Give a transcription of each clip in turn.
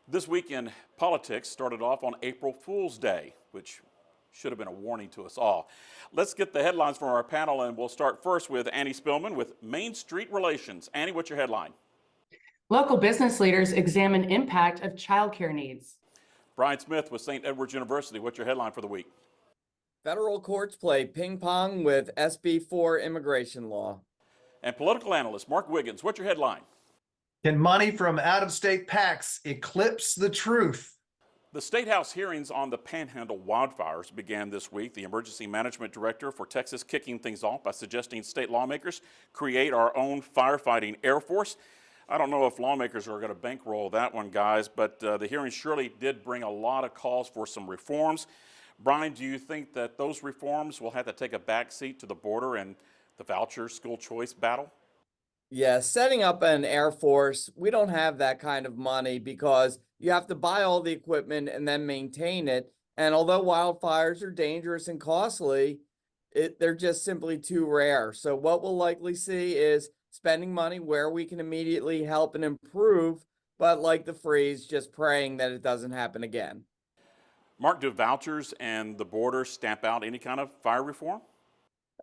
This week in politics started off on April Fool's Day, which should have been a warning to us all. Let's get the headlines from our panel, and we'll start first with Annie Spillman with Main Street Relations. Annie, what's your headline? Local business leaders examine impact of childcare needs. Brian Smith with St. Edward's University. What's your headline for the week? Federal courts play ping pong with SB 4 immigration law. And political analyst Mark Wiggins. What's your headline? Can money from out-of-state PACs eclipse the truth? The State House hearings on the Panhandle wildfires began this week. The emergency management director for Texas kicking things off by suggesting state lawmakers create our own firefighting Air Force. I don't know if lawmakers are going to bankroll that one, guys, but the hearing surely did bring a lot of calls for some reforms. Brian, do you think that those reforms will have to take a backseat to the border and the voucher school choice battle? Yeah, setting up an Air Force, we don't have that kind of money because you have to buy all the equipment and then maintain it. And although wildfires are dangerous and costly, they're just simply too rare. So what we'll likely see is spending money where we can immediately help and improve, but like the freeze, just praying that it doesn't happen again. Mark, do vouchers and the border stamp out any kind of fire reform?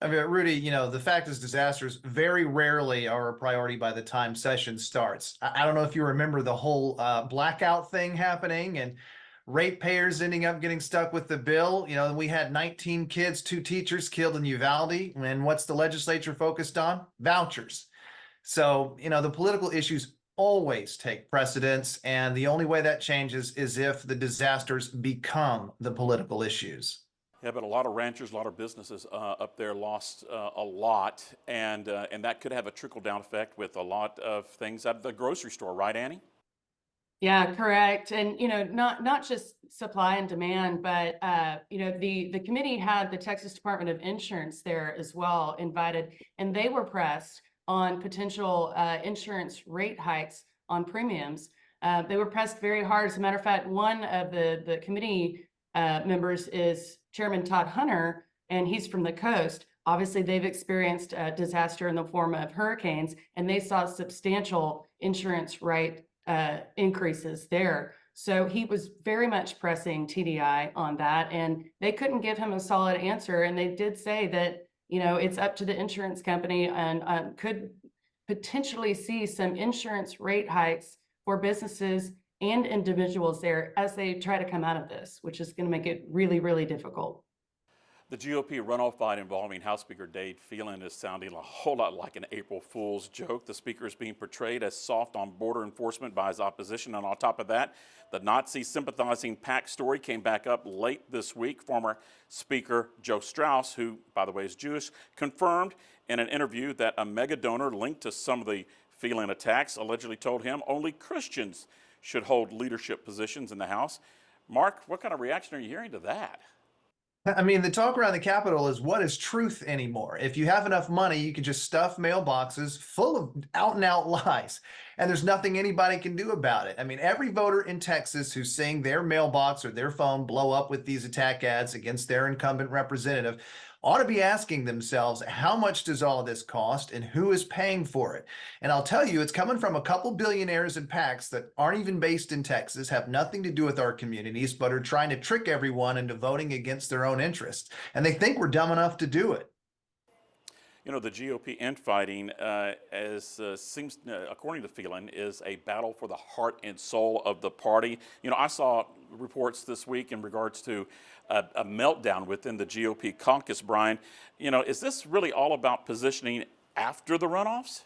I mean, Rudy, the fact is disasters very rarely are a priority by the time session starts. I don't know if you remember the whole blackout thing happening and ratepayers ending up getting stuck with the bill. We had 19 kids, 2 teachers killed in Uvalde. And what's the legislature focused on? Vouchers. So, the political issues always take precedence. And the only way that changes is if the disasters become the political issues. Yeah, but a lot of ranchers, a lot of businesses up there lost a lot, and that could have a trickle-down effect with a lot of things at the grocery store, right, Annie? Yeah, correct. And, not just supply and demand, but, the committee had the Texas Department of Insurance there as well invited, and they were pressed on potential insurance rate hikes on premiums. They were pressed very hard. As a matter of fact, one of the committee members is Chairman Todd Hunter, and he's from the coast. Obviously, they've experienced a disaster in the form of hurricanes, and they saw substantial insurance rate increases there. So he was very much pressing TDI on that, and they couldn't give him a solid answer. And they did say that, it's up to the insurance company and could potentially see some insurance rate hikes for businesses and individuals there as they try to come out of this, which is going to make it really, really difficult. The GOP runoff fight involving House Speaker Dade Phelan is sounding a whole lot like an April Fool's joke. The speaker is being portrayed as soft on border enforcement by his opposition. And on top of that, the Nazi sympathizing PAC story came back up late this week. Former Speaker Joe Strauss, who, by the way, is Jewish, confirmed in an interview that a mega donor linked to some of the Phelan attacks allegedly told him only Christians should hold leadership positions in the House. Mark, what kind of reaction are you hearing to that? I mean, the talk around the Capitol is what is truth anymore? If you have enough money, you can just stuff mailboxes full of out and out lies, and there's nothing anybody can do about it. I mean, every voter in Texas who's seeing their mailbox or their phone blow up with these attack ads against their incumbent representative ought to be asking themselves, how much does all of this cost and who is paying for it? And I'll tell you, it's coming from a couple billionaires and PACs that aren't even based in Texas, have nothing to do with our communities, but are trying to trick everyone into voting against their own interests. And they think we're dumb enough to do it. The GOP infighting, seems, according to Phelan, is a battle for the heart and soul of the party. I saw reports this week in regards to a meltdown within the GOP caucus, Brian. Is this really all about positioning after the runoffs?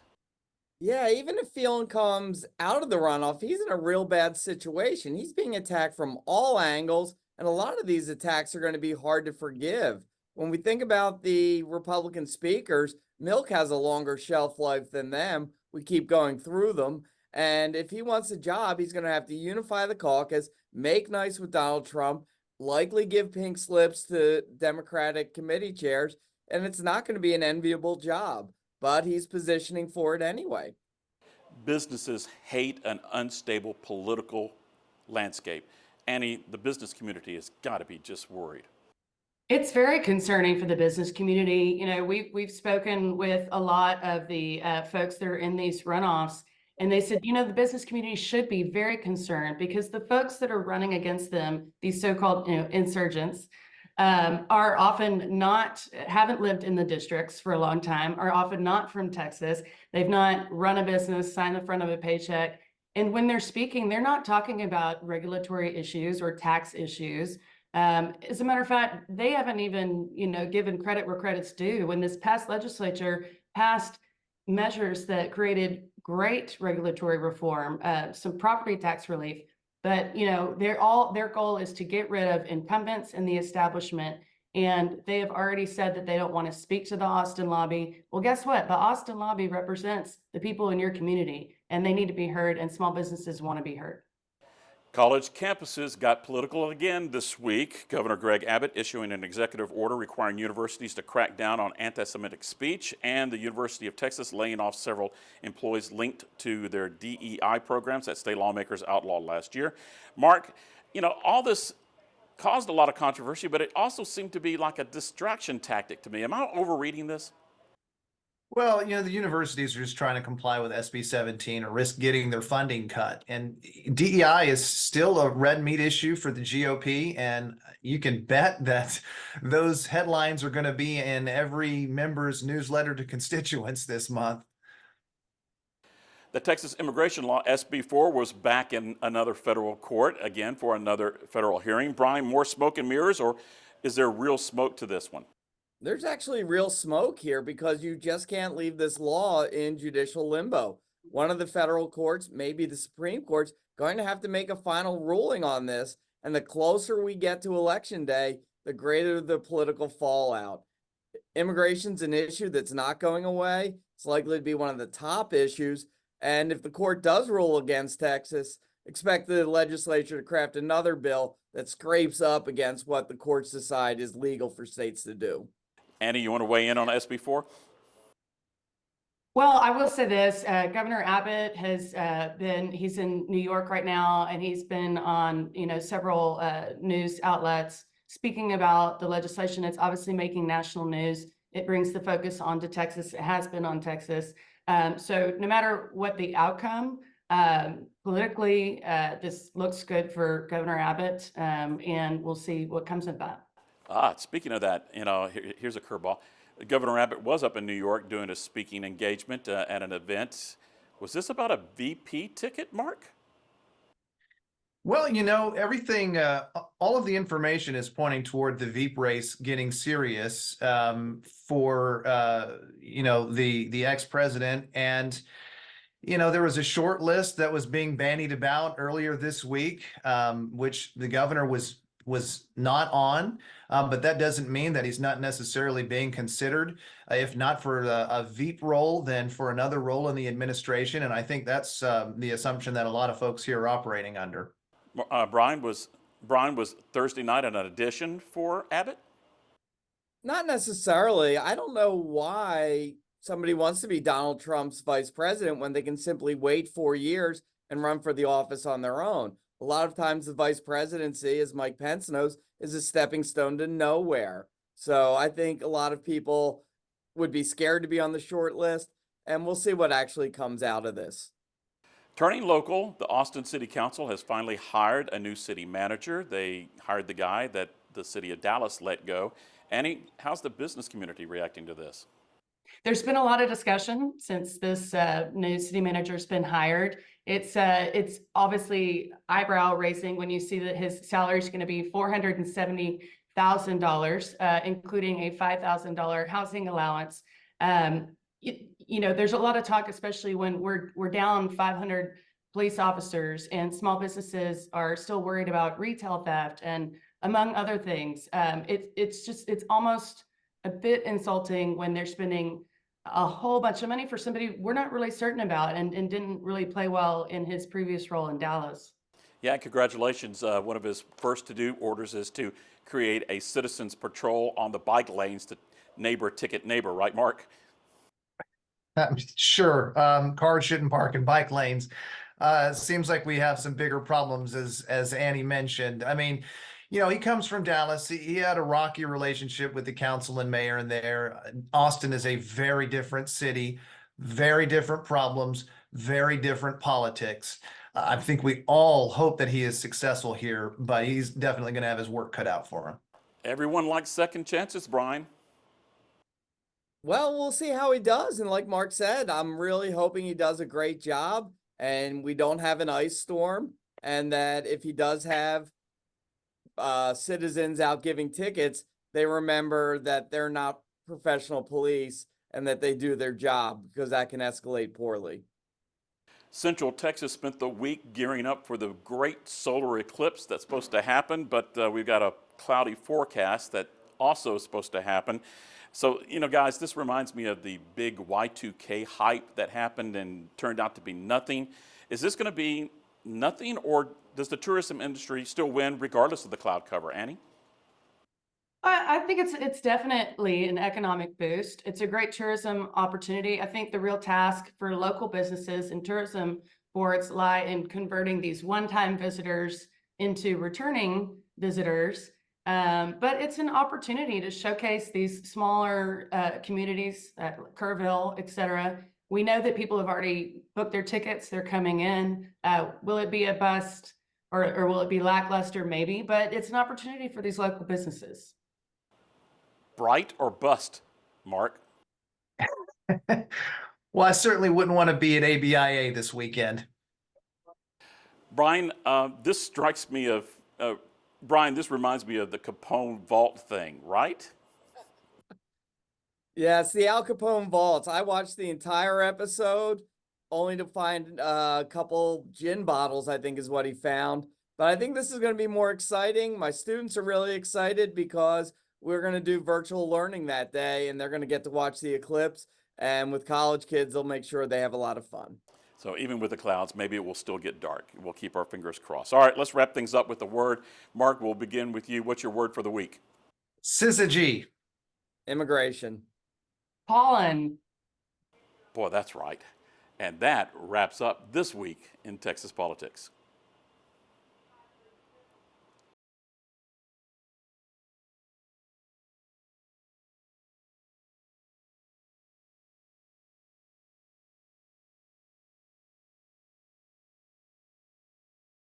Yeah, even if Phelan comes out of the runoff, he's in a real bad situation. He's being attacked from all angles, and a lot of these attacks are going to be hard to forgive. When we think about the Republican speakers, milk has a longer shelf life than them. We keep going through them. And if he wants a job, he's going to have to unify the caucus, make nice with Donald Trump, likely give pink slips to Democratic committee chairs. And it's not going to be an enviable job, but he's positioning for it anyway. Businesses hate an unstable political landscape. Annie, the business community has got to be just worried. It's very concerning for the business community. We've spoken with a lot of the folks that are in these runoffs, And they said, the business community should be very concerned because the folks that are running against them, these so-called, insurgents, are often haven't lived in the districts for a long time, are often not from Texas. They've not run a business, signed the front of a paycheck. And when they're speaking, they're not talking about regulatory issues or tax issues. As a matter of fact, they haven't even, given credit where credit's due. When this past legislature passed measures that created great regulatory reform, some property tax relief, but their goal is to get rid of incumbents in the establishment. And they have already said that they don't want to speak to the Austin lobby. Well, guess what? The Austin lobby represents the people in your community, and they need to be heard, and small businesses want to be heard. College campuses got political again this week. Governor Greg Abbott issuing an executive order requiring universities to crack down on anti-Semitic speech, and the University of Texas laying off several employees linked to their DEI programs that state lawmakers outlawed last year. Mark, all this caused a lot of controversy, but it also seemed to be like a distraction tactic to me. Am I overreading this? Well, the universities are just trying to comply with SB 17 or risk getting their funding cut. And DEI is still a red meat issue for the GOP. And you can bet that those headlines are going to be in every member's newsletter to constituents this month. The Texas immigration law, SB 4, was back in another federal court, again, for another federal hearing. Brian, more smoke and mirrors, or is there real smoke to this one? There's actually real smoke here because you just can't leave this law in judicial limbo. One of the federal courts, maybe the Supreme Court's going to have to make a final ruling on this. And the closer we get to election day, the greater the political fallout. Immigration's an issue that's not going away. It's likely to be one of the top issues. And if the court does rule against Texas, expect the legislature to craft another bill that scrapes up against what the courts decide is legal for states to do. Annie, you want to weigh in on SB 4? Well, I will say this, Governor Abbott he's in New York right now, and he's been on, several news outlets speaking about the legislation. It's obviously making national news. It brings the focus onto Texas. It has been on Texas. So no matter what the outcome, politically, this looks good for Governor Abbott, and we'll see what comes of that. Speaking of that, here's a curveball. Governor Abbott was up in New York doing a speaking engagement at an event. Was this about a VP ticket, Mark? Well, everything, all of the information is pointing toward the Veep race getting serious for, the ex-president. And, there was a short list that was being bandied about earlier this week, which the governor was not on, but that doesn't mean that he's not necessarily being considered, if not for a Veep role, then for another role in the administration. And I think that's the assumption that a lot of folks here are operating under. Brian was Thursday night an audition for Abbott? Not necessarily. I don't know why somebody wants to be Donald Trump's vice president when they can simply wait 4 years and run for the office on their own. A lot of times the vice presidency, as Mike Pence knows, is a stepping stone to nowhere. So I think a lot of people would be scared to be on the short list, and we'll see what actually comes out of this. Turning local, the Austin City Council has finally hired a new city manager. They hired the guy that the city of Dallas let go. Annie, how's the business community reacting to this? There's been a lot of discussion since this new city manager's been hired. It's obviously eyebrow raising when you see that his salary is going to be $470,000, including a $5,000 housing allowance. There's a lot of talk, especially when we're down 500 police officers, and small businesses are still worried about retail theft and among other things. It's almost a bit insulting when they're spending a whole bunch of money for somebody we're not really certain about and didn't really play well in his previous role in Dallas. Yeah, congratulations. One of his first to-do orders is to create a citizens patrol on the bike lanes to neighbor ticket neighbor, right, Mark? Sure. Cars shouldn't park in bike lanes. Seems like we have some bigger problems, as Annie mentioned. I mean, he comes from Dallas. He had a rocky relationship with the council and mayor in there. Austin is a very different city, very different problems, very different politics. I think we all hope that he is successful here, but he's definitely going to have his work cut out for him. Everyone likes second chances, Brian. Well, we'll see how he does. And like Mark said, I'm really hoping he does a great job and we don't have an ice storm. And that if he does have citizens out giving tickets, they remember that they're not professional police and that they do their job, because that can escalate poorly. Central Texas spent the week gearing up for the great solar eclipse that's supposed to happen, but we've got a cloudy forecast that also is supposed to happen. So, guys, this reminds me of the big Y2K hype that happened and turned out to be nothing. Is this going to be nothing, or does the tourism industry still win regardless of the cloud cover, Annie? I think it's definitely an economic boost. It's a great tourism opportunity. I think the real task for local businesses and tourism boards lie in converting these one-time visitors into returning visitors. But it's an opportunity to showcase these smaller communities, Kerrville, et cetera. We know that people have already booked their tickets. They're coming in. Will it be a bust or will it be lackluster? Maybe, but it's an opportunity for these local businesses. Bright or bust, Mark? Well, I certainly wouldn't want to be at ABIA this weekend. Brian, this strikes me of, Brian, this reminds me of the Capone vault thing, right? Yeah, it's the Al Capone vaults. I watched the entire episode only to find a couple gin bottles, I think is what he found. But I think this is going to be more exciting. My students are really excited because we're going to do virtual learning that day and they're going to get to watch the eclipse. And with college kids, they'll make sure they have a lot of fun. So even with the clouds, maybe it will still get dark. We'll keep our fingers crossed. All right, let's wrap things up with a word. Mark, we'll begin with you. What's your word for the week? Syzygy. Immigration. Pollen. Boy, that's right. And that wraps up this week in Texas politics.